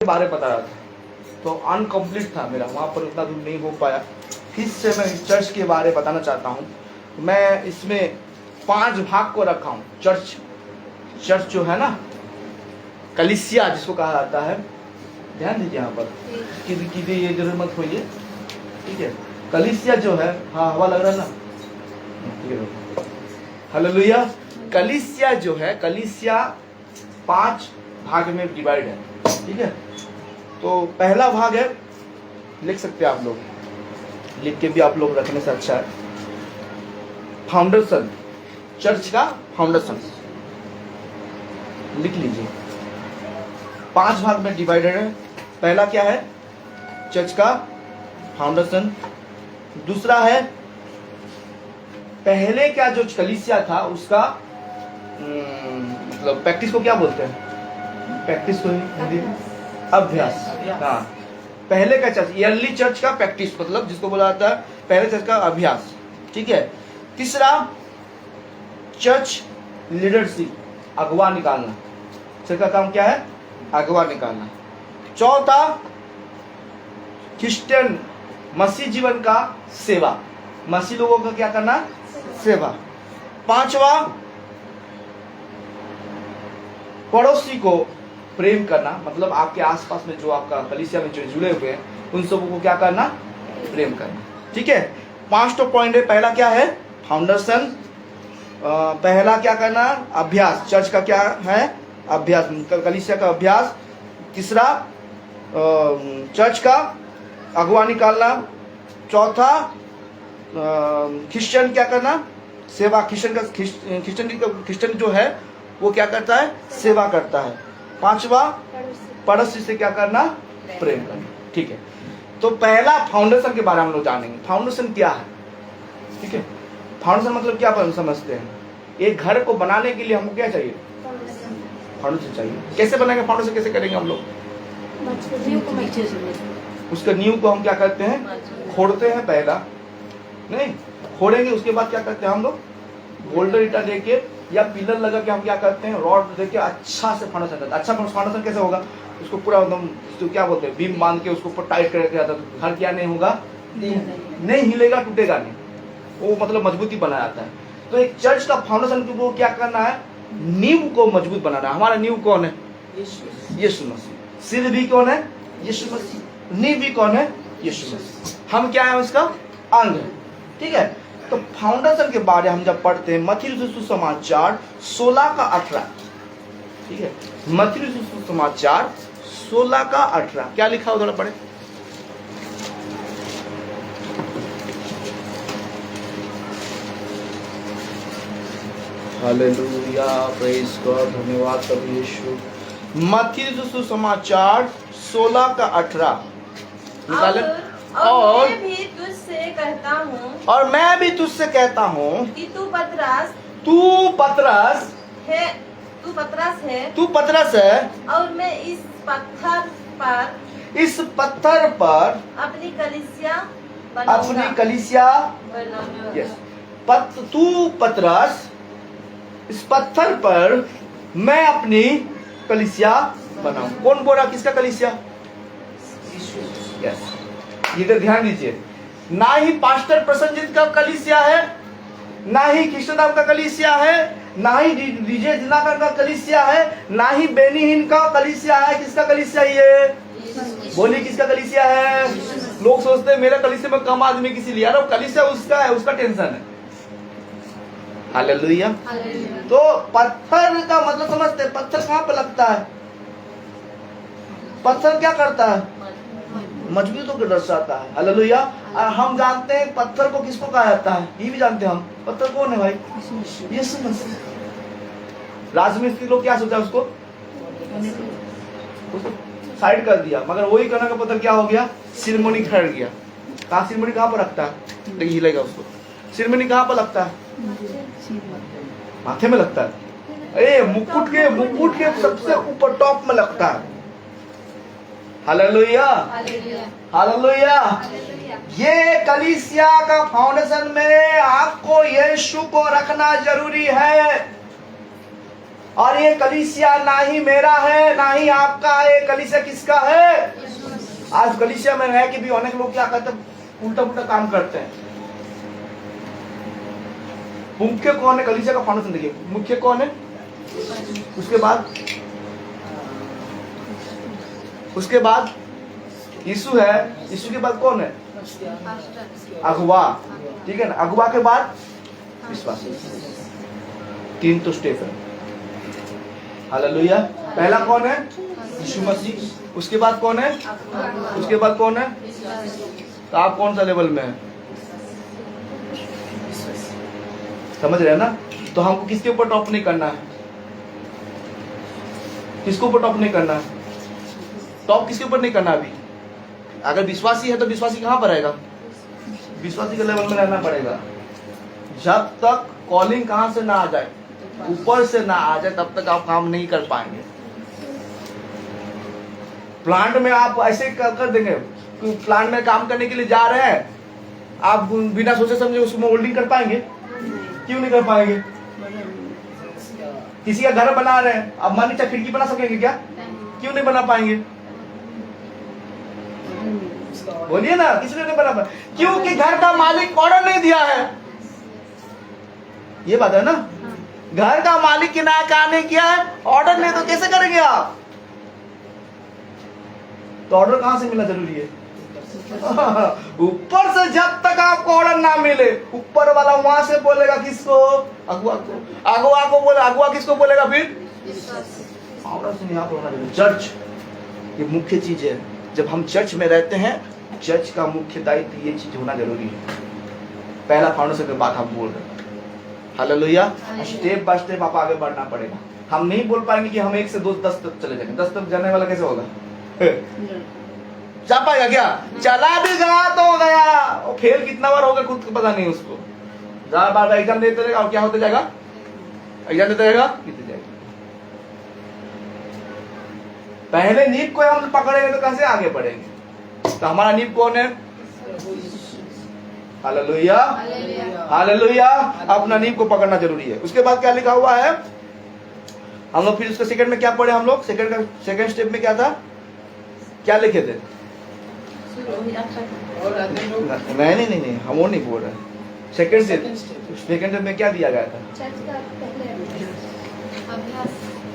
के बारे में बता रहा था, तो अनकम्प्लीट था मेरा, वहाँ पर उतना दूर नहीं हो पाया। फिर से मैं चर्च के बारे में बताना चाहता हूँ। मैं इसमें 5 भाग को रखा हूँ। चर्च जो है ना, कलीसिया जिसको कहा जाता है, ध्यान दीजिए यहाँ पर, कि ये जरूर मत होइए, ठीक है। कलीसिया जो है, हाँ हवा लग रहा है ना, हालेलुया। कलीसिया जो है, कलीसिया 5 भाग में डिवाइड है, ठीक है। तो पहला भाग है, लिख सकते हैं आप लोग, लिख के भी आप लोग रखने से अच्छा है, फाउंडेशन, चर्च का फाउंडेशन लिख लीजिए। 5 भाग में डिवाइडेड है। पहला क्या है? चर्च का फाउंडेशन। दूसरा है, पहले क्या जो कलीसिया था उसका मतलब प्रैक्टिस को क्या बोलते हैं? प्रैक्टिस को हिंदी में अभ्यास। हाँ, पहले का चर्च, ईयरली चर्च का प्रैक्टिस, मतलब जिसको बोला जाता है पहले चर्च का अभ्यास, ठीक है। तीसरा, चर्च लीडरशिप, अगवा निकालना। चर्च का काम क्या है? अगवा निकालना। चौथा, क्रिश्चियन मसीह जीवन का सेवा, मसीह लोगों का क्या करना? सेवा। पांचवा, पड़ोसी को प्रेम करना, मतलब आपके आसपास में जो आपका कलीसिया में जो जुड़े हुए हैं उन सबों को क्या करना? प्रेम करना, ठीक है। 5 तो पॉइंट है। पहला क्या है? फाउंडेशन। पहला क्या करना? अभ्यास, चर्च का क्या है? अभ्यास, कलीसिया का अभ्यास। तीसरा, चर्च का अगवा निकालना। चौथा, क्रिश्चियन क्या करना? सेवा। क्रिश्चियन जो है वो क्या करता है? सेवा करता है। पांचवा, पड़ोसी से क्या करना? प्रेम करना, ठीक है। तो पहला फाउंडेशन के बारे में हम लोग जानेंगे। फाउंडेशन क्या है, ठीक है। फाउंडेशन मतलब क्या समझते हैं? एक घर को बनाने के लिए हमको क्या चाहिए? फाउंडेशन चाहिए। कैसे बनाएंगे फाउंडेशन? कैसे करेंगे हम लोग? उसका नींव को हम क्या करते हैं? खोदते हैं। पहला नहीं खोदेंगे, उसके बाद क्या करते हैं हम लोग? बोल्डर ईटा देके या पिलर लगा के हम क्या करते हैं? रॉड देके अच्छा से फाउंडेशन करते हैं। अच्छा फाउंडेशन कैसे होगा? उसको पूरा एकदम तो क्या बोलते हैं, बीम बांध के उसको ऊपर टाइट करके आता है। घर क्या नहीं होगा? नहीं हिलेगा, टूटेगा नहीं, वो मतलब मजबूती बना जाता है। तो एक चर्च का फाउंडेशन को क्या करना है? नींव को मजबूत बनाना है। हमारा नींव कौन है? यीशु मसीह। सिर भी कौन है? यीशु मसीह। नींव भी कौन है? यीशु मसीह। हम क्या है? उसका अंग है, ठीक है। तो फाउंडेशन के बारे हम जब पढ़ते हैं, मत्ती सुसमाचार 16:18, ठीक है। मत्ती सुसमाचार 16:18 क्या लिखा उधर पढ़े? हालेलुया, प्रेज गॉड, धन्यवाद प्रभु यीशु। मत्ती सुसमाचार 16:18 निकाले। और मैं भी तुझसे कहता हूँ, और मैं भी तुझसे कहता हूँ कि तू पतरस है, तू पतरस है, और मैं इस पत्थर पर अपनी कलीसिया बनाऊंगा। यस, तू पतरस, इस पत्थर पर मैं अपनी कलीसिया बनाऊं। कौन बोल रहा? किसका कलीसिया? यस, इधर ध्यान दीजिए। ना ही पास्टर प्रसन्नजीत का कलीसिया है, ना ही कृष्णदाम का कलीसिया है, ना ही डीजे दिनाकर का कलीसिया है, ना ही बेनीहीन का कलीसिया है। किसका कलीसिया ये? बोली किसका कलीसिया है? लोग सोचते हैं मेरा कलीसिया में कम आदमी किसी लिए, यार कलीसिया उसका है, उसका टेंशन है। हालेलुया। तो पत्थर का मतलब समझते हैं? पत्थर कहाँ पे लगता है? पत्थर क्या करता है? मजबूत होकर दर्शाता है। हालेलुया। हम जानते हैं पत्थर को किसको कहा जाता है, ये भी जानते हैं हम। पत्थर कौन है भाई? यीशु मसीह। राजमिस्त्री लोग क्या सोचा? उसको साइड कर दिया, मगर वही करने का पत्थर क्या हो गया? सिरमोनी खड़ गया। कहाँ सिरमोनी कहाँ पर रखता है? देखिए हिलेगा उसको। सिरमोनी कहाँ पर लगता है? माथे में लगता है। अरे मुकुट के सबसे ऊपर टॉप में लगता है। Hallelujah, hallelujah. ये कलीसिया का फाउंडेशन में आपको यीशु को रखना जरूरी है। और ये कलीसिया ना ही मेरा है ना ही आपका है, ये कलीसिया किसका है? आज कलीसिया में है कि भी अनेक लोग क्या करते हैं, उल्टा पुल्टा काम करते हैं। मुख्य कौन है? कलीसिया का फाउंडेशन देखिए, मुख्य कौन है? उसके बाद यीशु है। यीशु के बाद कौन है? अगुवा, ठीक है ना। अगुवा के बाद विश्वासी। 3 तो स्टेप है। हालेलुया। पहला कौन है? यीशु मसीह। उसके बाद कौन है? उसके बाद कौन है? तो आप कौन सा लेवल में है? समझ रहे हैं ना? तो हमको किसके ऊपर टॉप नहीं करना है? किसके ऊपर टॉप नहीं करना है? टॉप किसके ऊपर नहीं करना अभी? अगर विश्वासी है तो विश्वासी कहां पर रहेगा? विश्वासी के लेवल में रहना पड़ेगा। जब तक कॉलिंग कहां से ना आ जाए, ऊपर से ना आ जाए, तब तक आप काम नहीं कर पाएंगे। प्लांट में आप ऐसे कर देंगे, प्लांट में काम करने के लिए जा रहे हैं, आप बिना सोचे समझे उसमें होल्डिंग कर पाएंगे? क्यों नहीं कर पाएंगे? किसी का घर बना रहे हैं, अब मान लीजिए खिड़की बना सकेंगे क्या? क्यों नहीं बना पाएंगे? बोलिए ना, किसी ने नहीं बना पाया? क्योंकि घर का मालिक ऑर्डर नहीं दिया है। ये बात है ना? घर का मालिक के ना काम नहीं किया है, ऑर्डर नहीं, तो कैसे करेंगे आप? तो ऑर्डर कहां से मिलना जरूरी है? ऊपर से। जब तक आपको ऑर्डर ना मिले, ऊपर वाला वहां से बोलेगा किसको? अगुआ को। अगुआ को बोले, अगुआ किसको बोलेगा फिर? ऑर्डर से यहाँ पर चर्च ये मुख्य चीज है। जब हम चर्च में रहते हैं, चर्च का मुख्य दायित्व ये चीज होना जरूरी है। पहला फाउंडेशन की बात हम बोल रहे हैं। हालेलुया। स्टेप बाय स्टेप आप आगे बढ़ना पड़ेगा। हम नहीं बोल पाएंगे कि हम 1 से 2 10 तक चले जाएंगे। 10 तक जाने वाला कैसे होगा? जा पाएगा क्या? चला भी गया तो गया, वो फेल कितना बार होगा खुद को पता नहीं उसको। बार बार एग्जाम देते रहेगा और क्या होते जाएगा? एग्जाम देते रहेगा, जीते जाएगा। पहले नींव को हम पकड़ेंगे तो कैसे आगे बढ़ेंगे? तो हमारा नींव कौन है? Hallelujah, hallelujah. अपना नींव को पकड़ना जरूरी है। उसके बाद क्या लिखा हुआ है? हम लोग फिर उसके सेकंड में क्या पढ़े? हम लोग सेकंड स्टेप में क्या था? क्या लिखे थे? नहीं, हम वो नहीं बोल रहे। सेकंड स्टेप में क्या दिया गया था?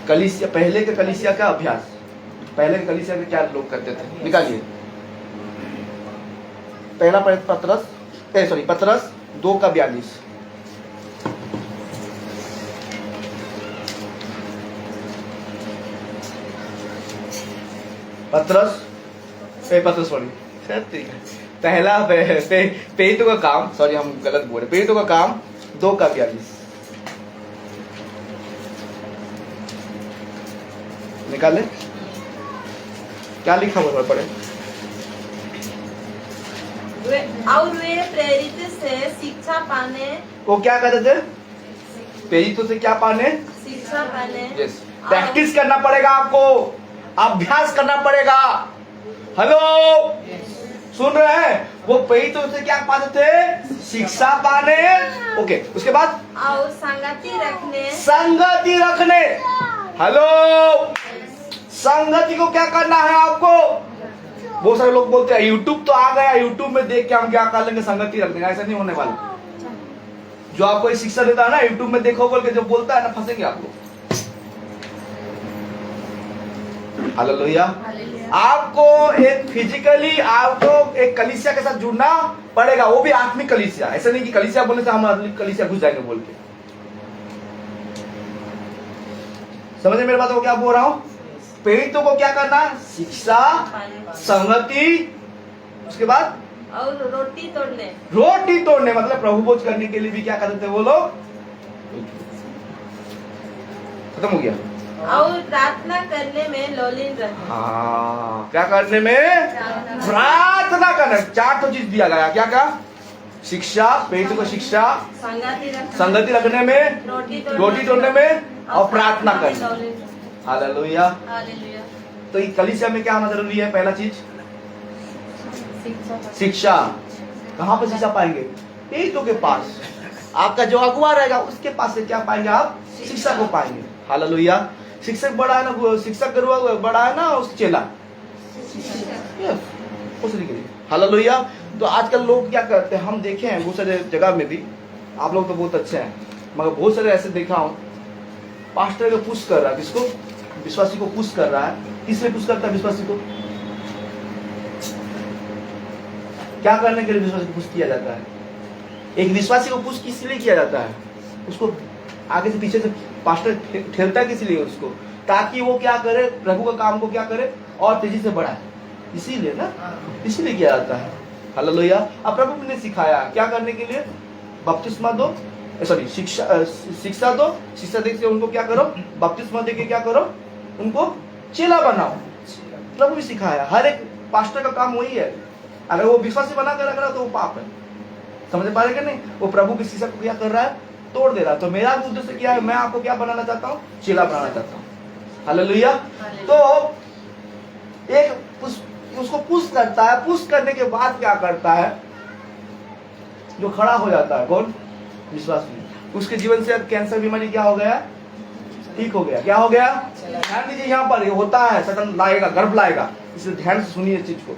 कलीसिया, पहले के कलीसिया का अभ्यास। पहले के कलीसिया के क्या लोग करते थे? निकालिए। पहला पत्रस 2:42। पहला पेरितो का काम, सॉरी हम गलत बोल रहे। पेरितो का काम 2:42 निकाले। क्या लिखा हुआ पढ़े? और वे प्रेरित से शिक्षा पाने। वो क्या कहते थे? प्रेरितों से क्या पाने? शिक्षा पाने। यस। प्रैक्टिस करना पड़ेगा आपको, अभ्यास करना पड़ेगा। हेलो, सुन रहे हैं? वो प्रेरितों से क्या पाते थे? शिक्षा पाने। ओके, उसके बाद और संगति रखने। हेलो, संगति को क्या करना है आपको? बहुत सारे लोग बोलते हैं यूट्यूब तो आ गया, यूट्यूब में देख के हम क्या कर लेंगे? संगति रख देंगे। ऐसा नहीं होने वाला। जो आपको शिक्षा देता है ना, यूट्यूब में देखो बोल के जो बोलता है ना, फंसेंगे आप लोग। हालेलुया। आपको एक फिजिकली आपको एक कलीसिया के साथ जुड़ना पड़ेगा, वो भी आत्मिक कलीसिया। ऐसा नहीं कि कलीसिया बोलने से हम आत्मिक कलीसिया घुस जाएंगे बोल के। समझे मेरे बात को? क्या बोल रहा हूं? प्रेरितों को क्या करना? शिक्षा, संगति, उसके बाद और रोटी तोड़ने मतलब प्रभु भोज करने के लिए भी क्या करते थे वो लोग? खत्म हो गया। और प्रार्थना करने में लोलीन रहना। हाँ, क्या करने में? प्रार्थना करना। 4 तो चीज दिया गया। क्या कहा? शिक्षा, प्रेरितों को शिक्षा, संगति रखने में, रोटी तोड़ने में और प्रार्थना करने। हालेलुया। तो कलीसिया में क्या होना जरूरी है? पहला चीज शिक्षा। कहां पर शिक्षा पाएंगे? प्रेरितों के पास। आपका जो अगुवा रहेगा उसके पास से क्या पाएंगे आप? शिक्षा को पाएंगे। हालेलुया। शिक्षक बड़ा है ना, शिक्षक गुरु बड़ा है ना उसका चेला, उस तरीके से। हालेलुया। तो आजकल लोग क्या करते हैं, हम देखे हैं बहुत सारे जगह में भी, आप लोग तो बहुत अच्छे हैं, मगर बहुत सारे ऐसे देखा हूं, पास्टर को पुश कर रहा है, किसको, विश्वासी को पुश कर रहा है। किस लिए पुश करता है विश्वासी को, क्या करने के लिए विश्वासी को पुश किया जाता है? एक विश्वासी को पुश किस लिए किया जाता है? उसको आगे से पीछे से पास्टर ठेलता है किस लिए उसको, ताकि वो क्या करे, प्रभु का काम को क्या करे और तेजी से बढ़ाए, इसीलिए ना, इसीलिए किया जाता है। हालेलुया। अब प्रभु ने सिखाया क्या करने के लिए, बपतिस्मा दो, सॉरी शिक्षा दो, शिक्षा दे के उनको क्या करो, बपतिस्मा दे के क्या करो, उनको चेला बनाओ। प्रभु ने सिखाया, हर एक पास्टर का काम वही है। अगर वो विश्वासी बना कर रख रहा तो वो पाप है, समझ पा रहे कि नहीं? वो प्रभु की शिक्षा को क्या कर रहा है, तोड़ दे रहा है। तो मेरा उद्देश्य क्या है, मैं आपको क्या बनाना चाहता हूँ, चेला बनाना चाहता हूँ। हालेलुया। तो एक उसको पुश करता है, पुश करने के बाद क्या करता है, जो खड़ा हो जाता है, कौन, विश्वासी, उसके जीवन से अब कैंसर बीमारी क्या हो गया, ठीक हो गया। क्या हो गया, ध्यान दीजिए, यहाँ पर ये होता है, शैतान लाएगा, गर्भ लाएगा, इसलिए ध्यान से सुनिए इस चीज को,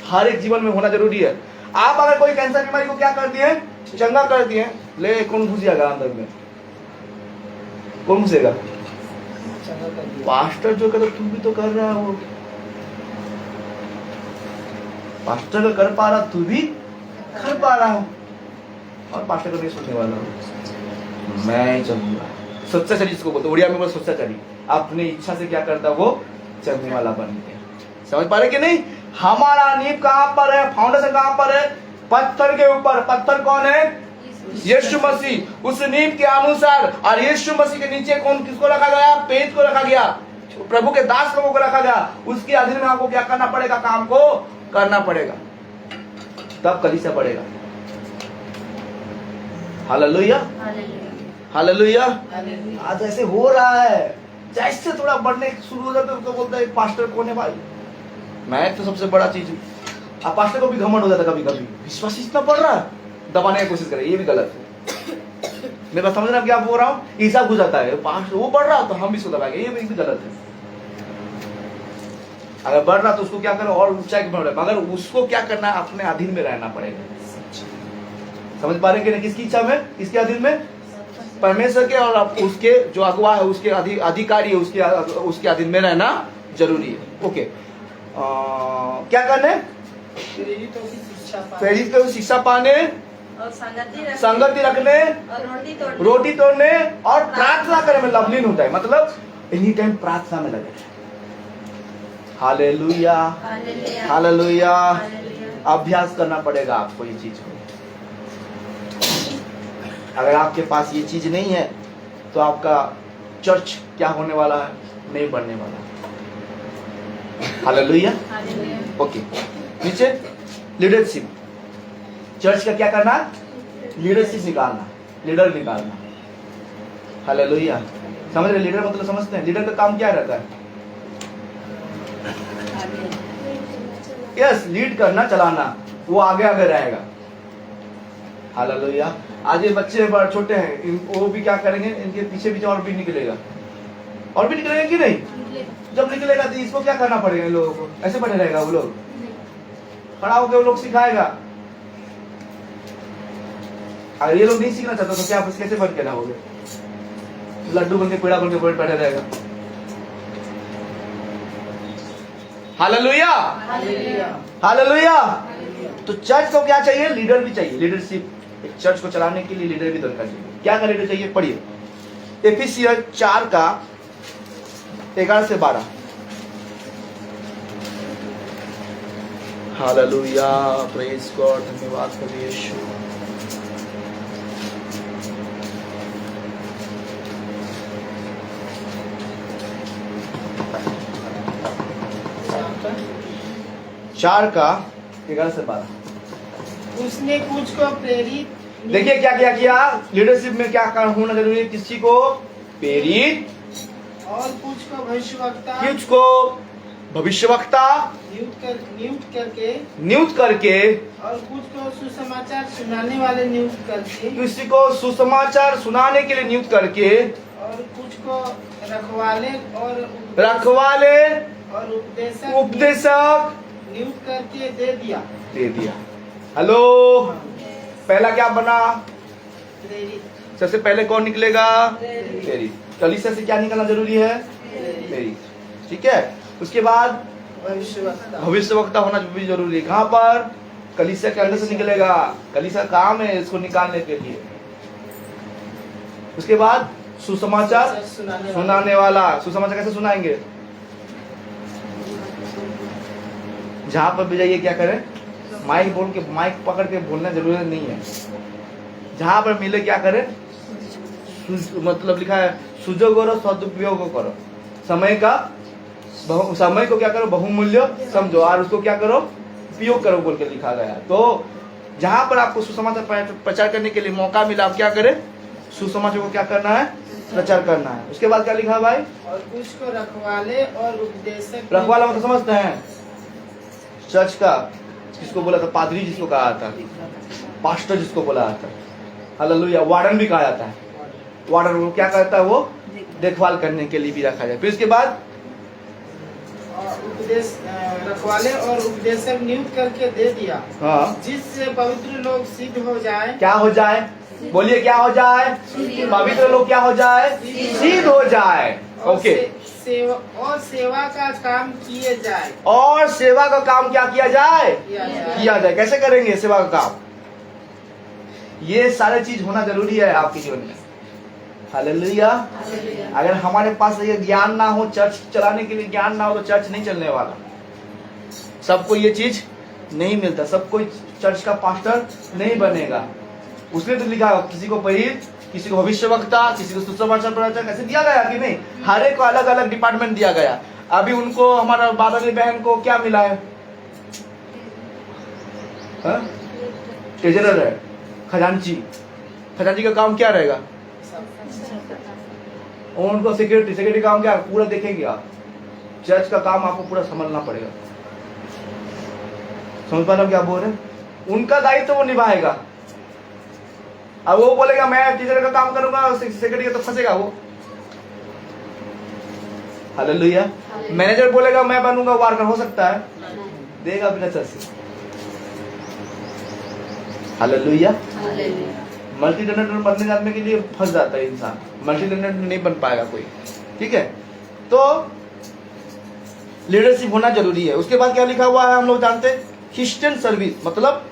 हर एक जीवन में होना जरूरी है। आप अगर कोई कैंसर बीमारी को क्या कर दिए, चंगा कर दिए, ले कौन घुस जाएगा अंदर में, कौन घुसेगा, पास्टर जो कर, तू भी तो कर रहा है, वो पास्टर का कर पा रहा, तू भी कर पा रहा हूं, और पास्टर को नहीं सुनने वाला हूं, मैं ही चलूंगा। सोच्चाचारी जिसको बोलते, उड़िया में बोलते सोच्चाचारी, अपनी इच्छा से क्या करता, वो चलने वाला बन गया। समझ पा रहे कि नहीं? हमारा नींव कहां पर है, फाउंडेशन कहां पर है, पत्थर के ऊपर। पत्थर कौन है, यीशु मसीह। उस नींव के अनुसार, और यीशु मसीह के नीचे कौन, किसको रखा गया, पेज को रखा गया, प्रभु के दास लोगों को रखा गया। उसके अधीन में आपको क्या करना पड़ेगा, काम को करना पड़ेगा, तब कलीसिया बढ़ेगा। Hallelujah, hallelujah. आज ऐसे हो रहा है, जैसे थोड़ा बढ़ने शुरू हो जाता है तो बोलता है पास्टर कौन है भाई, मैं तो सबसे बड़ा चीज हूँ। अब पास्टर को भी घमंड हो जाता है कभी कभी, विश्वास इतना बढ़ रहा है, दबाने की कोशिश करे, ये भी गलत है। मेरे पास समझ रहा क्या बोल रहा हूँ, ईसा घुस जाता है, पास्टर वो बढ़ रहा तो हम भी इसको दबाएंगे, ये भी गलत है। अगर बढ़ रहा तो उसको क्या करो, और ऊंचाई की बढ़े, मगर उसको क्या करना है, अपने अधीन में रहना पड़ेगा। समझ पा रहे कि नहीं, किसकी इच्छा में, किसके अधीन में, परमेश्वर के, और उसके जो अगुवा है, उसके अधिकारी है, उसके अधीन में रहना जरूरी है। ओके, क्या करने, प्रेरित को शिक्षा पाने, और संगति रखने, और रोटी तोड़ने, और प्रार्थना करने में लवलीन होता है, मतलब एनी टाइम प्रार्थना में लगे। Hallelujah, hallelujah. अभ्यास करना पड़ेगा आपको ये चीज को। अगर आपके पास ये चीज नहीं है तो आपका चर्च क्या होने वाला है, नहीं बढ़ने वाला। हालेलुया। ओके, नीचे लीडरशिप, चर्च का क्या करना, लीडरशिप निकालना, लीडर निकालना। हालेलुया। समझ रहे, लीडर मतलब समझते हैं, लीडर का काम क्या रहता है, यस, लीड करना, चलाना, वो आगे आगे रहेगा। हालेलुया। आज ये बच्चे बड़े छोटे हैं, वो भी क्या करेंगे, इनके पीछे पीछे और भी निकलेगा, और भी निकलेगा कि नहीं, जब निकलेगा तो इसको क्या करना पड़ेगा, इन लोगों को ऐसे बैठे रहेगा, वो लोग खड़ा होकर वो लोग सिखाएगा। अगर ये लोग नहीं सीखना चाहता तो क्या कैसे बन के रहोगे, लड्डू बन के, पेड़ा बन के बैठे रहेगा। Hallelujah, hallelujah. तो चर्च को क्या चाहिए, लीडर भी चाहिए, लीडरशिप। एक चर्च को चलाने के लिए लीडर भी दरकार चाहिए। क्या का लीडर चाहिए, पढ़िए एफिसियर 4 का 11 से 12। हालेलुया, प्रेज गॉड, धन्यवाद प्रभु यीशु। चार का 11 से 12। उसने कुछ को प्रेरित, देखिए क्या क्या किया, लीडरशिप में क्या काम होना जरूरी है, किसी को प्रेरित, और कुछ को भविष्यवक्ता, कुछ को भविष्यवक्ता नियुक्त करके, और कुछ को सुसमाचार सुनाने वाले नियुक्त करके, किसी को सुसमाचार सुनाने के लिए नियुक्त करके, और कुछ को रखवाले और उपदेशक नियुक्त करके दे दिया। हेलो, पहला क्या बना? प्रेरित। सबसे पहले कौन निकलेगा? प्रेरित। कलीसिया से क्या निकलना जरूरी है? प्रेरित। ठीक है। उसके बाद भविष्यवक्ता होना भी जरूरी है। कहाँ पर? कलीसिया के अंदर से निकलेगा। कलीसिया का काम है इसको निकालने के लिए। उसके बाद सुसमाचार सुनाने वाला। सुसमाचार कैसे सुनाएंगे? जहां पर भी जाइए क्या करें? माइक पकड़ के बोलना जरूरी नहीं है। जहां पर मिले क्या करें? मतलब लिखा है सुजोग करो, सदुपयोग करो। समय को क्या करो? बहुमूल्य समझो और उसको क्या करो? उपयोग करो बोल के लिखा गया। तो जहां पर आपको सुसमाचार प्रचार करने के लिए मौका मिला, आप क्या करें? सुसमाचार को क्या करना है? प्रचार करना है। उसके बाद क्या लिखा है भाई? और कुछ को रखवाले और उपदेशक। रखवाला मतलब समझते हैं? चर्च का जिसको बोला था पादरी, जिसको कहा था पास्टर, जिसको बोला था हालेलुया। वार्डन भी कहा जाता है। वार्डन को क्या करता है? वो देखभाल करने के लिए भी रखा जाए। फिर उसके बाद रखवाले और उपदेशक नियुक्त करके दे दिया। हाँ, जिससे पवित्र लोग सिद्ध हो जाए। क्या हो जाए? बोलिए क्या हो जाए? पवित्र लोग क्या हो जाए? सिद्ध हो जाए। ओके। और सेवा का काम किए जाए। और सेवा का काम क्या किया जाए? किया जाए। कैसे करेंगे सेवा का काम? ये सारे चीज होना जरूरी है आपके जीवन में। हालेलुया। अगर हमारे पास ये ज्ञान ना हो, चर्च चलाने के लिए ज्ञान ना हो, तो चर्च नहीं चलने वाला। सबको ये चीज नहीं मिलता। सब कोई चर्च का पास्टर नहीं बनेगा। उसने तो लिखा किसी को प्रेरित, किसी को भविष्यवक्ता, किसी को सुसमाचार प्रचारक, कैसे दिया गया कि नहीं? हर एक को अलग अलग डिपार्टमेंट दिया गया। अभी उनको हमारा बादली बहन को क्या मिला है? ट्रेजरर है, खजांची। खजांची का काम क्या रहेगा? और उनको सिक्योरिटी काम क्या? पूरा देखेंगे आप। चर्च का काम आपको पूरा समझना पड़ेगा। समझ पा रहे हो क्या बोल रहे हैं? उनका दायित्व तो वो निभाएगा। अब वो बोलेगा मैं टीचर का काम करूंगा, सेक्रेटरी का तो फंसेगा वो। हालेलुया। मैनेजर बोलेगा मैं बनूंगा वर्कर, हो सकता है? देगा बिना चर्च से। हालेलुया। मल्टी टैलेंटेड बनने जाने के लिए फंस जाता है इंसान। मल्टी टैलेंटेड नहीं बन पाएगा कोई। ठीक है। तो लीडरशिप होना जरूरी है। उसके बाद क्या लिखा हुआ है हम लोग जानते हैं? क्रिश्चियन सर्विस, मतलब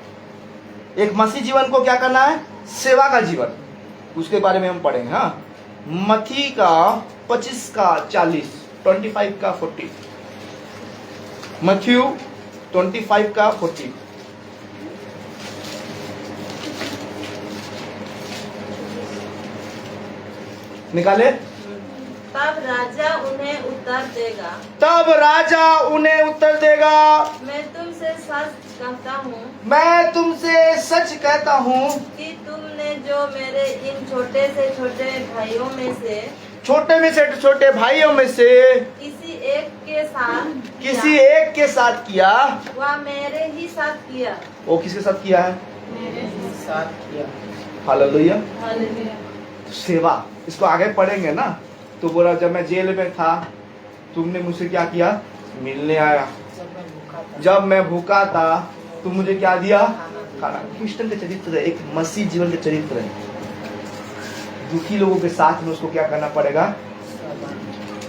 एक मसीह जीवन को क्या करना है? सेवा का जीवन। उसके बारे में हम पढ़ेंगे। हाँ, मत्ती का 25 का 40, 25 का 40। मत्थ्यू 25 का 40। निकाले। तब राजा उन्हें उत्तर देगा, मैं तुमसे सच कहता हूँ कि तुमने जो मेरे इन छोटे से छोटे भाइयों में से किसी एक के साथ किया, वह मेरे ही साथ किया। वो किसके साथ किया है? मेरे साथ किया। हालेलुया। सेवा, इसको आगे पढ़ेंगे ना। तो बोला जब मैं जेल में था तुमने मुझसे क्या किया? मिलने आया। जब मैं भूखा था तुम मुझे क्या दिया? खाना। क्रिश्चियन का चरित्र है, एक मसीह जीवन का चरित्र है। दुखी लोगों के साथ में उसको क्या करना पड़ेगा?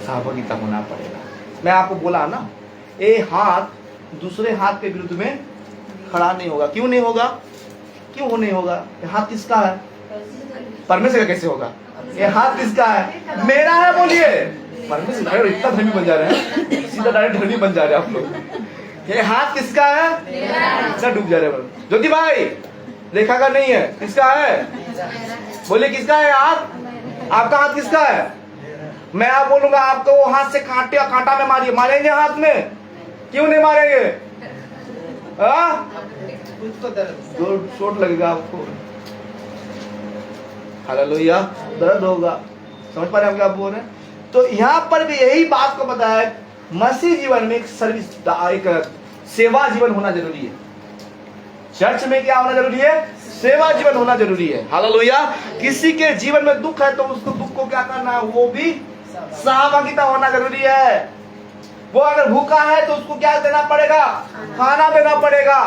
सहभागिता होना पड़ेगा। मैं आपको बोला ना, ये हाथ दूसरे हाथ के विरुद्ध में खड़ा नहीं होगा। क्यों नहीं होगा? क्यों नहीं होगा? हाथ किसका है? परमेश्वर का कैसे होगा? ये हाथ किसका है? मेरा है। बोलिए परमेश्वर। इतना धर्मी बन जा रहे हैं, सीधा डायरेक्ट धर्मी बन जा रहे हैं आप लोग। ये हाथ किसका है? इतना डूब जा रहे हैं। ज्योति भाई देखा का नहीं है, किसका है? बोलिए किसका है हाथ? आपका हाथ किसका है? मैं आप बोलूंगा आपको वो हाथ से कांटा में मारिए, मारेंगे हाथ में? क्यों नहीं मारेंगे? चोट लगेगा आपको। हालेलुया। दर्द होगा। समझ पा रहे हैं हम क्या बोल रहे हैं? तो यहाँ पर भी यही बात को बताया, मसीह जीवन में एक सर्विस, एक सेवा जीवन होना जरूरी है। चर्च में क्या होना जरूरी है? सेवा जीवन होना जरूरी है। हालेलुया। किसी के जीवन में दुख है तो उसको दुख को क्या करना है, वो भी सहभागिता होना जरूरी है। वो अगर भूखा है तो उसको क्या देना पड़ेगा, खाना देना पड़ेगा,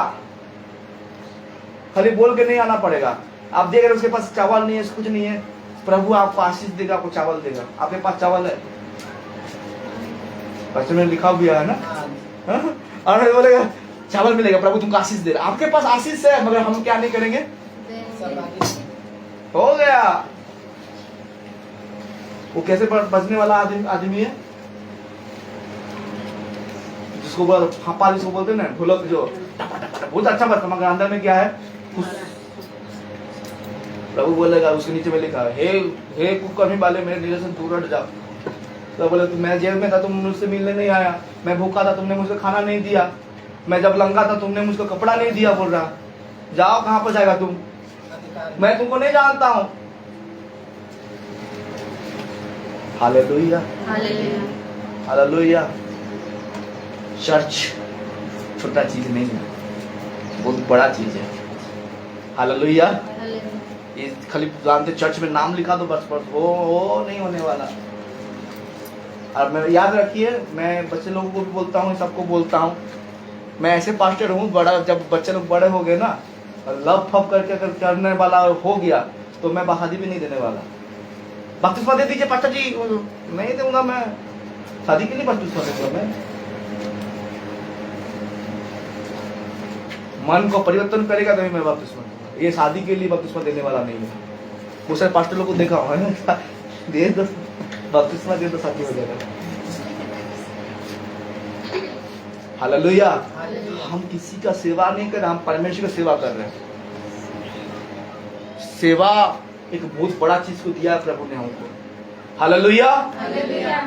खाली बोल के नहीं आना पड़ेगा। आप देख रहे उसके पास चावल नहीं है, कुछ नहीं है, प्रभु आपको आशीष देगा, आपको चावल देगा। आपके पास चावल है, बच्चे में लिखा भी है ना, और बोलेगा चावल मिलेगा, प्रभु तुमको आशीष दे रहा। आपके पास आशीष है मगर हम क्या नहीं करेंगे, हो गया। वो कैसे बचने वाला आदमी है, जिसको फापा जिसको बोलते हैं ना, ढोलक जो बहुत अच्छा बचता मगर अंदर में क्या है, प्रभु बोलेगा उसके नीचे में लिखा है, हे कुकर्मी वाले मेरे नीचे से दूर हट जाओ। तो बोले मैं जेल में था, तुम मुझसे मिलने नहीं आया, मैं भूखा था, तुमने मुझे खाना नहीं दिया, मैं जब लंगा था तुमने मुझको कपड़ा नहीं दिया। बोल रहा जाओ, कहां पर जाएगा तुम, मैं तुमको नहीं जानता हूं। Hallelujah, hallelujah. चर्च छोटा चीज नहीं है, बहुत बड़ा चीज है। हालेलुया। ये खाली जानते चर्च में नाम लिखा दो बस, वो नहीं होने वाला। और मैं याद रखिए, मैं बच्चे लोगों को भी बोलता हूँ, सबको बोलता हूँ, मैं ऐसे पास्टर हूँ, बड़ा जब बच्चे लोग बड़े हो गए ना, लव फव करके अगर करने वाला हो गया तो मैं शादी भी नहीं देने वाला। बपतिस्मा दे दीजिए पास्टर जी, नहीं दूंगा मैं, शादी के लिए बपतिस्मा दूंगा मैं। मन को परिवर्तन करेगा तभी मैं बपतिस्मा दूंगा, ये शादी के लिए बपतिस्मा देने वाला नहीं है। कुछ सारे पास्टर लोग को देखा हुआ है ना, दे दो बपतिस्मा, दे दो शादी हो जाएगा। हालेलुया। हम किसी का सेवा नहीं कर रहे, हम परमेश्वर की सेवा कर रहे हैं। सेवा एक बहुत बड़ा चीज को दिया है प्रभु ने हमको। Hallelujah,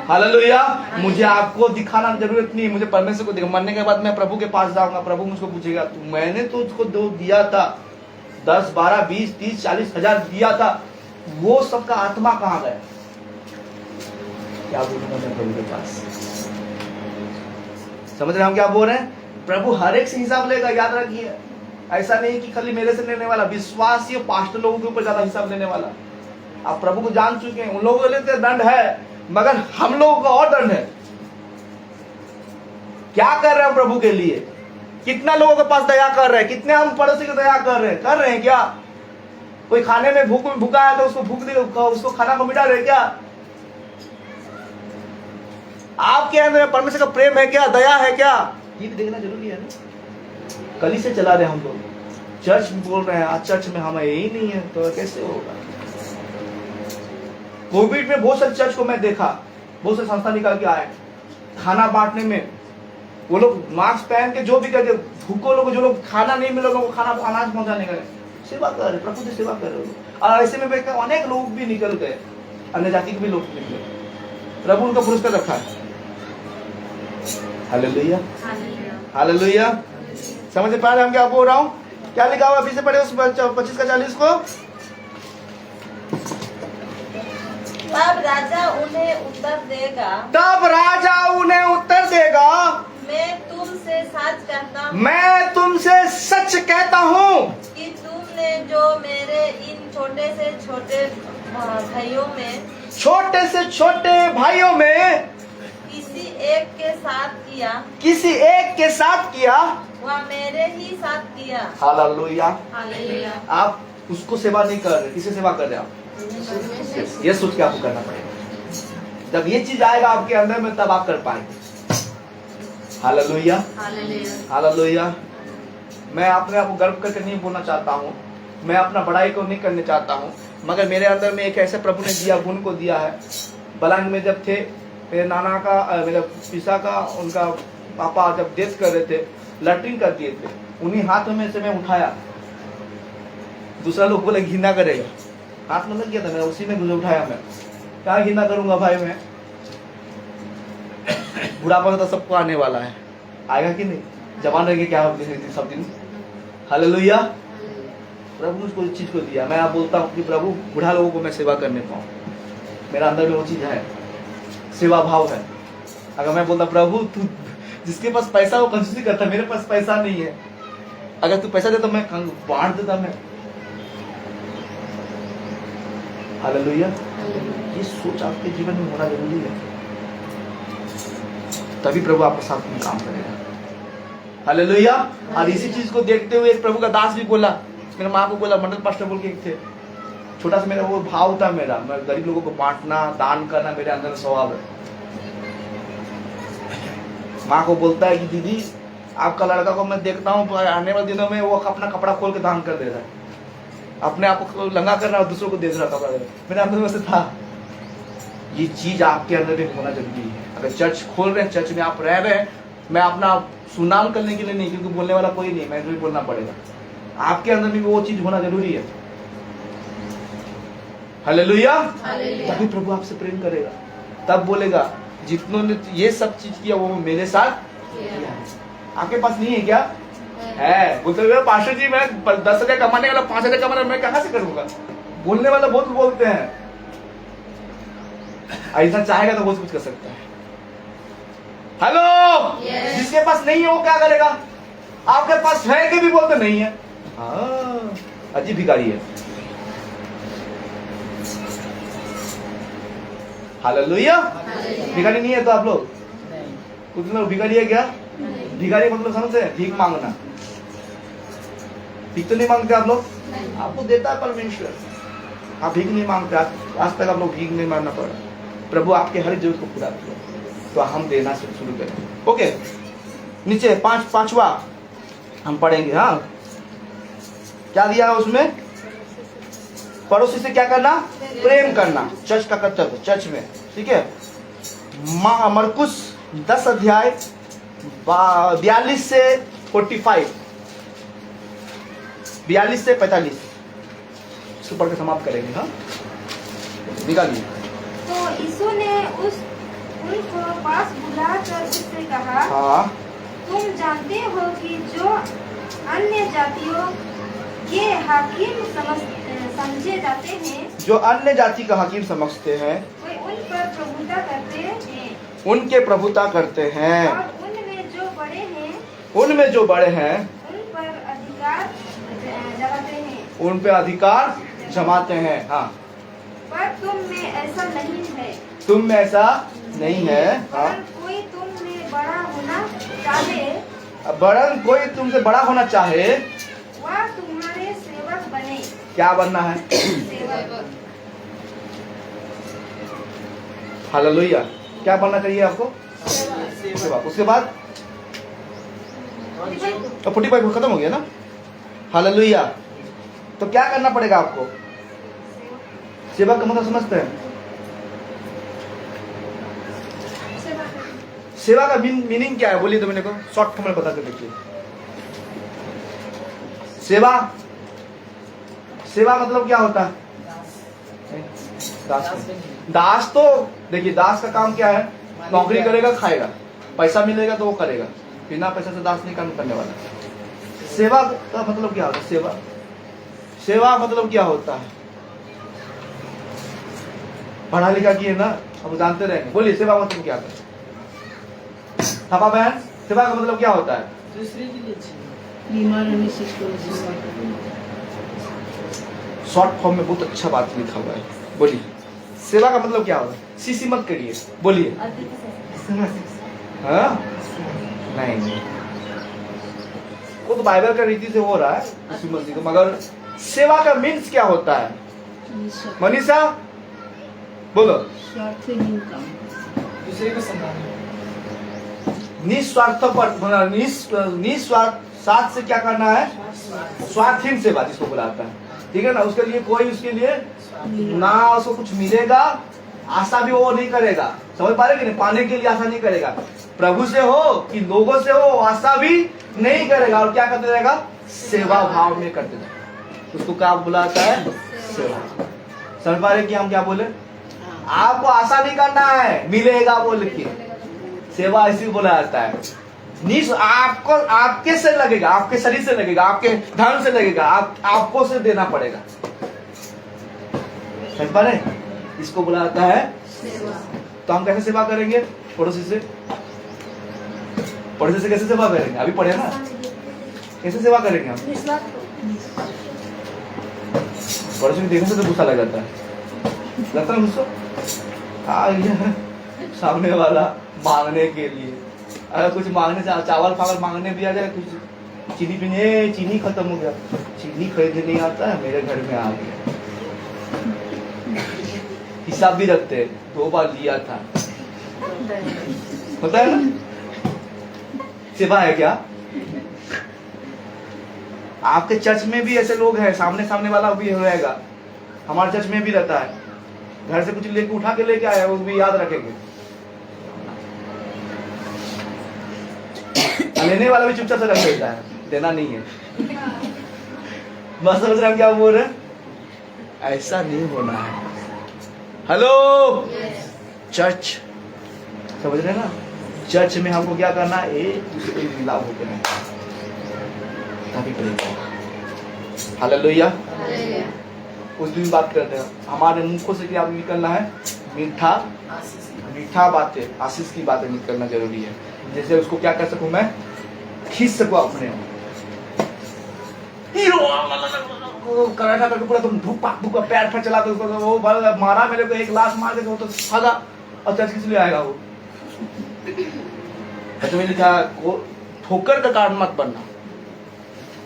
hallelujah. मुझे आपको दिखाना जरूरत नहीं है, मुझे परमेश्वर को दिखा। मरने के बाद मैं प्रभु के पास जाऊंगा, प्रभु मुझको पूछेगा मैंने तो उसको दो दिया था, 10 12 20 30 40 हजार दिया था, वो सबका आत्मा कहाँ गया? क्या बोलूंगा मैं प्रभु के पास? समझ रहे हम क्या बोल रहे हैं? प्रभु हर एक से हिसाब लेगा, याद रखिए। ऐसा नहीं कि खाली मेरे से लेने वाला, विश्वासी पास्टर लोगों के ऊपर ज्यादा हिसाब लेने वाला। आप प्रभु को जान चुके हैं, उन लोगों के लिए दंड है मगर हम लोगों का और दंड है। क्या कर रहे हैं प्रभु के लिए? कितना लोगों के पास दया कर रहे हैं, कितने हम पड़ोसी को दया कर रहे हैं क्या? कोई खाने में भूखा है तो उसको भूख दे, उसको खाना को मिटा रहे क्या? आपके अंदर परमेश्वर का प्रेम है क्या, दया है क्या? ये भी देखना जरूरी है ना। कली से चला रहे हम लोग, चर्च बोल रहे हैं, आज चर्च में हमें यही नहीं है तो कैसे होगा? कोविड में बहुत सारे चर्च को मैं देखा, बहुत सारे संस्था निकाल के आए खाना बांटने में। वो लोग मास्क पहन के जो भी करके भूखों लोग, जो लोग खाना नहीं मिले लोगों को खाना अनाज पहुंचाने का सेवा कर रहे, प्रभु की सेवा कर रहे हो। और ऐसे में अनेक लोग भी निकल गए, अन्य जाति के भी लोग निकले, प्रभु उनका पुरस्कार रखा है। Hallelujah, hallelujah. समझ पा रहे हम क्या बोल रहा हूँ? क्या लिखा हुआ अभी से पढ़े उस 25 का 40 को? तब राजा उन्हें उत्तर देगा, तब राजा उन्हें उत्तर देगा, मैं तुमसे सच कहता हूँ, मैं तुमसे सच कहता हूँ कि तुमने जो मेरे इन छोटे से छोटे भाइयों में, छोटे से छोटे भाइयों में किसी एक के साथ किया, किसी एक के साथ किया, वह मेरे ही साथ किया। हालेलुया। हालेलुया। आप उसको सेवा नहीं कर रहे, किसे सेवा कर रहे आप? ये सोच के आपको करना पड़ेगा। जब ये चीज आएगा आपके अंदर में तब आप कर पाएंगे। Hallelujah, hallelujah. मैं अपने आप को गर्व करके नहीं बोलना चाहता हूँ, मैं अपना बड़ाई को नहीं करने चाहता हूँ, मगर मेरे अंदर में एक ऐसे प्रभु ने दिया, गुण को दिया है। बलांग में जब थे, मेरे नाना का, मेरे पिता का, उनका पापा जब डेथ कर रहे थे, लैट्रिन कर दिए थे, उन्हीं हाथ में से मैं उठाया। दूसरा लोग बोले घिना करेगा, हाथ में लग गया था मेरा, उसी में मुझे उठाया। मैं क्या घिना करूंगा भाई? मैं बुढ़ापा तो सबको आने वाला है, आएगा कि नहीं? जवान रह के क्या सब दिन। हालेलुया। प्रभु ने उसको चीज को दिया। मैं आप बोलता हूँ कि प्रभु बूढ़ा लोगों को मैं सेवा करने पाऊँ, मेरा अंदर में वो चीज है, सेवा भाव है। अगर मैं बोलता प्रभु तू जिसके पास पैसा वो कंजूसी करता, मेरे पास पैसा नहीं है, अगर तू पैसा देता मैं बांट देता, मैं हालेलुया। ये सोच आपके जीवन में होना जरूरी है, तभी प्रभु आपके साथ में काम करेगा। हालेलुया। और इसी चीज को देखते हुए एक प्रभु का दास भी बोला, मेरे माँ को बोला, मंडल पास्टर बोल के एक थे, छोटा सा मेरा वो भाव था मेरा, मैं गरीब लोगों को बांटना, दान करना मेरे अंदर स्वभाव है। माँ को बोलता है कि दीदी आपका लड़का को मैं देखता हूँ आने वाले दिनों में वो अपना कपड़ा खोल के दान कर दे रहा है, अपने आप को लंगा कर रहा है और दूसरों को दे रहा कपड़ा। मेरे अंदर में से था, ये चीज आपके अंदर भी होना जरूरी है। अगर चर्च खोल रहे हैं, चर्च में आप रह रहे हैं, मैं अपना सुनाम करने के लिए नहीं, क्योंकि बोलने वाला कोई नहीं, मैं भी बोलना पड़ेगा, आपके अंदर भी वो चीज होना जरूरी है। हालेलुया। तभी प्रभु आपसे प्रेम करेगा, तब बोलेगा जितनों ने ये सब चीज किया वो मेरे साथ किया है। आपके पास नहीं है क्या? है। बोलते हुए पास्टर जी मैं 10,000 कमाने वाला 5,000 कमाने मैं कहां से करूंगा? बोलने वाला बहुत बोलते हैं, ऐसा चाहेगा तो बहुत कुछ कर सकता है। हेलो, जिसके पास नहीं है वो क्या करेगा? आपके पास है कि भी बोलते नहीं है, अजीब भिखारी है। हालेलुया। भिखारी नहीं है तो आप लोग कुछ लोग भिखारी है क्या? भिखारी मतलब समझते हैं, भीख मांगना। भीख तो नहीं मांगते आप लोग, आपको देता है परमेश्वर, आप भीख नहीं मांगते। आज तक आप लोग भीख नहीं मांगना पड़ा, प्रभु आपके हर जरूरत को पूरा किया, तो हम देना शुरू करें। ओके, नीचे पांचवा हम पढ़ेंगे। हाँ, क्या दिया है उसमें? पड़ोसी से क्या करना? प्रेम करना। चर्च का कर्तव्य, चर्च में, ठीक है। मरकुस 10 अध्याय 42 से 45, 42 से 45 इसको पढ़ के समाप्त करेंगे। हाँ, निकालिए। तो यीशु ने उनको पास बुलाकर उससे कहा, हाँ, तुम जानते हो कि जो अन्य जातियों के हाकिम समझे जाते हैं, जो अन्य जाति का हाकिम समझते हैं, वे उन पर प्रभुता करते हैं, उनके प्रभुता करते हैं, और उनमें जो बड़े हैं, उन पर अधिकार जमाते हैं। उन पे अधिकार जमाते हैं। हाँ, पर तुम में ऐसा नहीं है। तुम में ऐसा नहीं है। हाँ, वरन कोई तुम में बड़ा होना चाहे, वरन कोई तुमसे बड़ा होना चाहे, वह तुम्हारे सेवक बने। क्या बनना है? सेवक। हालेलुया। क्या बनना चाहिए आपको? सेवक। उसके बाद 45 खत्म हो गया ना? हालेलुया। तो क्या करना पड़ेगा आपको? सेवक का मतलब समझते हैं? सेवा का मीनिंग क्या है? बोलिए तो मेरे को शॉर्ट फॉर्म में बता के देखिए। सेवा मतलब क्या होता है? दास तो देखिए, दास का काम क्या है? नौकरी करेगा, खाएगा, पैसा मिलेगा तो वो करेगा, बिना पैसा से दास नहीं काम करने वाला। सेवा का मतलब क्या होता है? सेवा मतलब क्या होता है? पढ़ा लिखा किए ना, हम जानते रहेंगे। बोलिए, सेवा मतलब क्या होता है? थापा बहन, सेवा का मतलब क्या होता है? दूसरे के लिए शॉर्ट फॉर्म में बहुत अच्छा बात लिखा हुआ है। बोलिए, सेवा का मतलब क्या होगा? सीसी मत करिए, बोलिए। हाँ? नहीं, वो तो बाइबल का रीति से हो रहा है यीशु मसीह को, मगर सेवा का मीन्स क्या होता है? मनीषा बोलो। दूसरे को संभालना, निस्वार्थ पर, निस्वार्थ से क्या करना है? स्वार्थहीन सेवा जिसको बुलाता है, ठीक है ना। उसके लिए कोई, उसके लिए ना उसको कुछ मिलेगा, आशा भी वो नहीं करेगा। समझ पा रहे कि नहीं? पाने के लिए आशा नहीं करेगा। प्रभु से हो कि लोगों से हो, आशा भी नहीं करेगा। और क्या करते रहेगा? सेवा भाव में करते रहेगा। उसको क्या बुलाता है? सेवा। समझ पा रहे कि हम क्या बोले? आपको आशा नहीं करना है मिलेगा बोल के, सेवा ऐसी बोला जाता है। आपको, आपके से लगेगा, आपके शरीर से लगेगा, आपके धन से लगेगा, आपको से देना पड़ेगा। समझ पा रहे? इसको बोला जाता है सेवा। तो हम कैसे सेवा करेंगे? पड़ोसी से। पड़ोसी से कैसे सेवा करेंगे? अभी पढ़े ना, कैसे सेवा करेंगे हम? पड़ोसी को देखने से तो गुस्सा लग जाता है। लगता है गुस्सा आ गया सामने वाला मांगने के लिए। अगर कुछ मांगने चावल फावल मांगने भी आ जाए, कुछ चीनी पीने, चीनी खत्म हो गया, चीनी खरीदने नहीं आता है, मेरे घर में आ गया। हिसाब भी रखते हैं, 2 बार लिया था, होता है ना। सेवा है क्या? आपके चर्च में भी ऐसे लोग हैं, सामने सामने वाला भी रहेगा। हमारे चर्च में भी रहता है, घर से कुछ लेके उठा के लेके आया, वो भी याद रखेंगे। लेने वाला भी चुपचाप से रख लेता है, देना नहीं है। बस समझ रहे हम क्या बोल रहे हैं? ऐसा नहीं होना है। हेलो चर्च, समझ रहे ना? चर्च में हमको क्या करना है? एक दूसरे को मिलाप होकर रहना, तभी करेंगे। हालेलुया। उस दिन बात करते हैं, हमारे मुखों से क्या निकलना है? मीठा मीठा बातें, आशीष की बातें निकलना जरूरी है। जैसे उसको क्या कर सकूं मैं? खींच सकूं अपने कराटा करके पूरा तुम धूपा धूपा पैर पर चला दो, वो मारा मेरे को, 1 लाख मार के तो भागा, और चर्च किस लिए आएगा वो? तो मैंने कहा ठोकर का कारण मत बनना।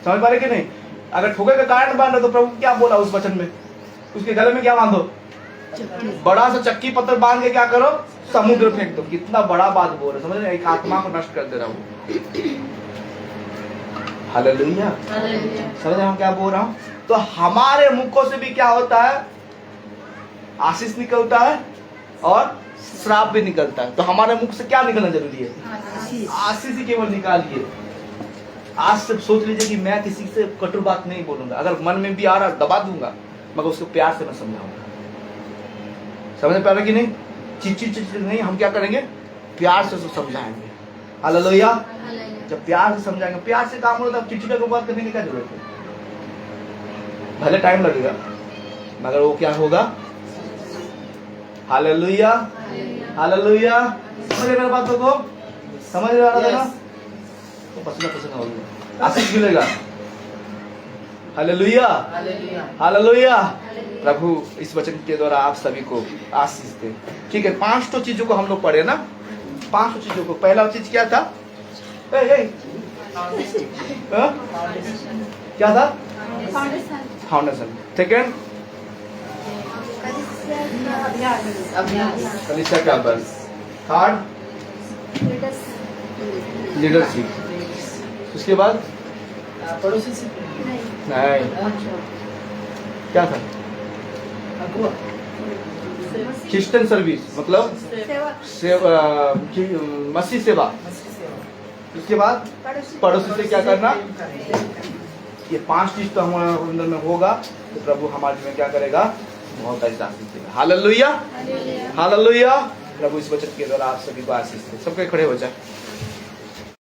समझ पा रहे कि नहीं? अगर ठोकर का कारण बन रहे तो प्रभु क्या बोला उस वचन में? उसके गले में क्या बांधो? बड़ा सा चक्की पत्थर बांध के क्या करो? समुद्र फेंक दो। कितना बड़ा बात बोल रहे, समझ रहे? एक आत्मा को नष्ट कर दे रहा हूँ। हालेलुया। समझ रहे हम क्या बोल रहा हूँ? तो हमारे मुखों से भी क्या होता है? आशीष निकलता है और श्राप भी निकलता है। तो हमारे मुख से क्या निकलना जरूरी है? आशीष ही केवल निकालिए। आज से सोच लीजिए कि मैं किसी से कटु बात नहीं बोलूंगा। अगर मन में भी आ रहा दबा दूंगा, मगर उसको प्यार से मैं समझाऊंगा। समझ पा रहे कि नहीं? चिच नहीं, हम क्या करेंगे? प्यार से समझाएंगे। हालेलुया। जब प्यार से समझाएंगे, प्यार से काम होता है, चिड़चिड़ा को बात करने की क्या जरूरत है? भले टाइम लगेगा, मगर वो क्या होगा? हालेलुया। हालेलुया। समझ मेरे बात को? समझ रहा था ना? तो पसीना पसीना हो गया, आशीष मिलेगा। हालेलुया। हालेलुया। प्रभु इस वचन के द्वारा आप सभी को आशीष दे। ठीक है, 5 तो चीजों को हम लोग पढ़े ना, 5 चीजों को। पहला चीज क्या था? क्या था? फाउंडेशन। सेकेंड कलीसिया का अभ्यास। Third leadership. उसके बाद पड़ोसी से नहीं, क्या था? क्रिश्चियन सर्विस, मतलब मसीह सेवा। उसके बाद पड़ोसी से क्या करना? ये 5 चीज तो हमारे अंदर में होगा तो प्रभु हमारे में क्या करेगा? बहुत आशीष देगा। हालेलुया। हालेलुया। प्रभु इस वचन के द्वारा आप सभी को आशीष दे। सबके खड़े हो जाए।